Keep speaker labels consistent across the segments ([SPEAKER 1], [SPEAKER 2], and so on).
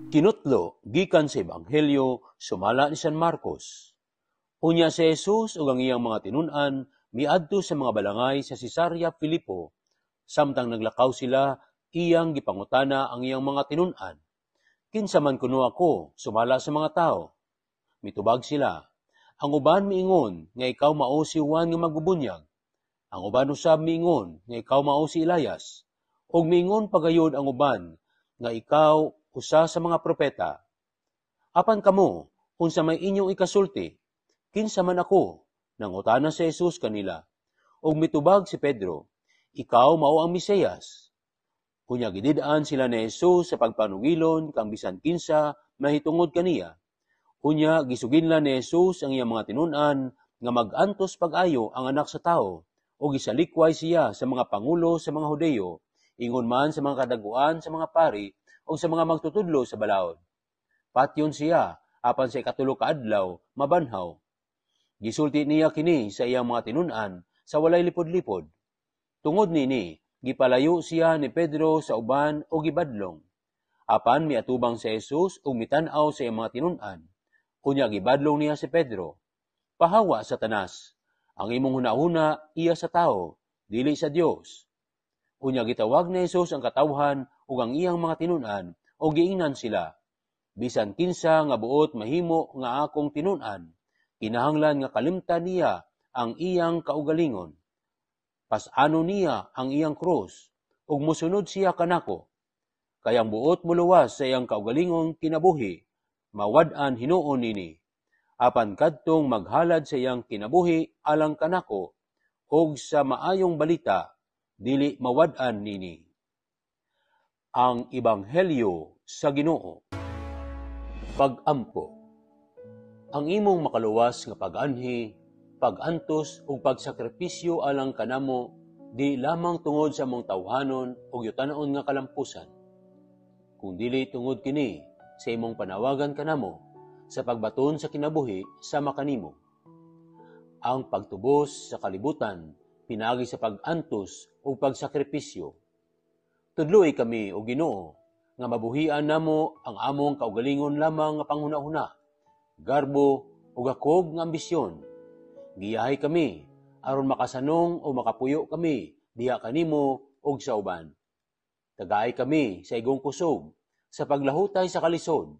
[SPEAKER 1] Kinutlo gikan sa Ebanghelyo sumala ni San Marcos. Unya si Jesus ug ang iyang mga tinun-an miadto sa mga balangay sa Cesarea Filipo. Samtang naglakaw sila, iyang gipangutana ang iyang mga tinun-an. Kinsa man kuno ako sumala sa mga tao? Mitubag sila. Ang uban miingon nga ikaw mao si Juan nga magbubunyag. Ang uban usab miingon nga ikaw mao si Elias. Ug miingon pagayod ang uban nga ikaw usa sa mga propeta. Apan kamo, unsa may inyong ikasulti? Kinsa man ako? Nangutana si Jesus kanila. Ug mitubag si Pedro, ikaw mao ang Mesiyas. Unya gidid-an sila ni Jesus sa pagpanugilon kang bisan kinsa mahitungod kaniya. Unya gisuginlan ni Jesus ang iyang mga tinun-an nga mag-antos pag-ayo ang anak sa tao ug gisalikway siya sa mga pangulo sa mga Hudeyo, ingon man sa mga kadaguan sa mga pari o sa mga magtutudlo sa balaod. Patyon siya, apan sa ikatulo ka adlaw, mabanhaw. Gisulti niya kini sa iyang mga tinun-an sa walay lipod-lipod. Tungod nini, gipalayo siya ni Pedro sa uban o gibadlong. Apan miatubang si Jesus ug mitan-aw sa iyang mga tinun-an. Unya gibadlong niya si Pedro. Pahawa Satanas, ang imong hunahuna iya sa tao, dili sa Dios. Unya gitawag ni Jesus ang katawhan ug ang iyang mga tinun-an o giingnan sila. Bisan kinsa nga buot mahimo nga akong tinun-an, kinahanglan nga kalimtan niya ang iyang kaugalingon. Pas-ano niya ang iyang krus ug mosunod siya kanako. Kayang buot muluwas sa iyang kaugalingong kinabuhi, mawad-an hinuon nini. Apan kadtong maghalad sa iyang kinabuhi alang kanako ug sa maayong balita dili mawad-an nini. Ang Ebanghelyo sa Ginoo. Pag-ampo. Ang imong makaluwas nga pag-anhi, pag-antos ug pagsakripisyo alang kanamo di lamang tungod sa mong tawhanon ug yutan-on nga kalampusan, kung dili tungod kini sa imong panawagan kanamo sa pagbaton sa kinabuhi sama kanimo. Ang pagtubos sa kalibutan pinagi sa pag-antos ug pagsakripisyo. Tudloy kami o Ginoo nga mabuhian namo ang among kaugalingon lamang nga panghuna-huna, garbo ug akog nga ambisyon. Giyahay kami aron makasanong o makapuyo kami diha kanimo ug sa uban. Tagaay kami sa igong kusog, sa paglahutay sa kalisod,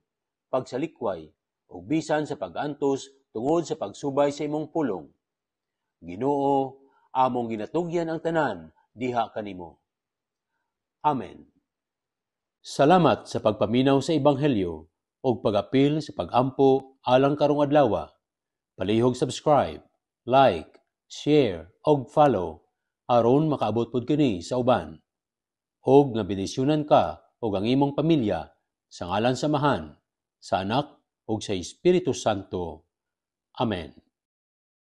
[SPEAKER 1] pagsalikway ug bisan sa pag-antos tungod sa pagsubay sa imong pulong. Ginoo, among ginatugyan ang tanan diha kanimo. Amen. Salamat sa pagpaminaw sa Ebanghelyo o pag-apil sa pag-ampo alang karong adlaw. Palihog subscribe, like, share o follow aron makaabot pud kini sa uban. Og nga bendisyonan ka o ang imong pamilya sa ngalan sa Amahan, sa Anak ug sa Espiritu Santo. Amen.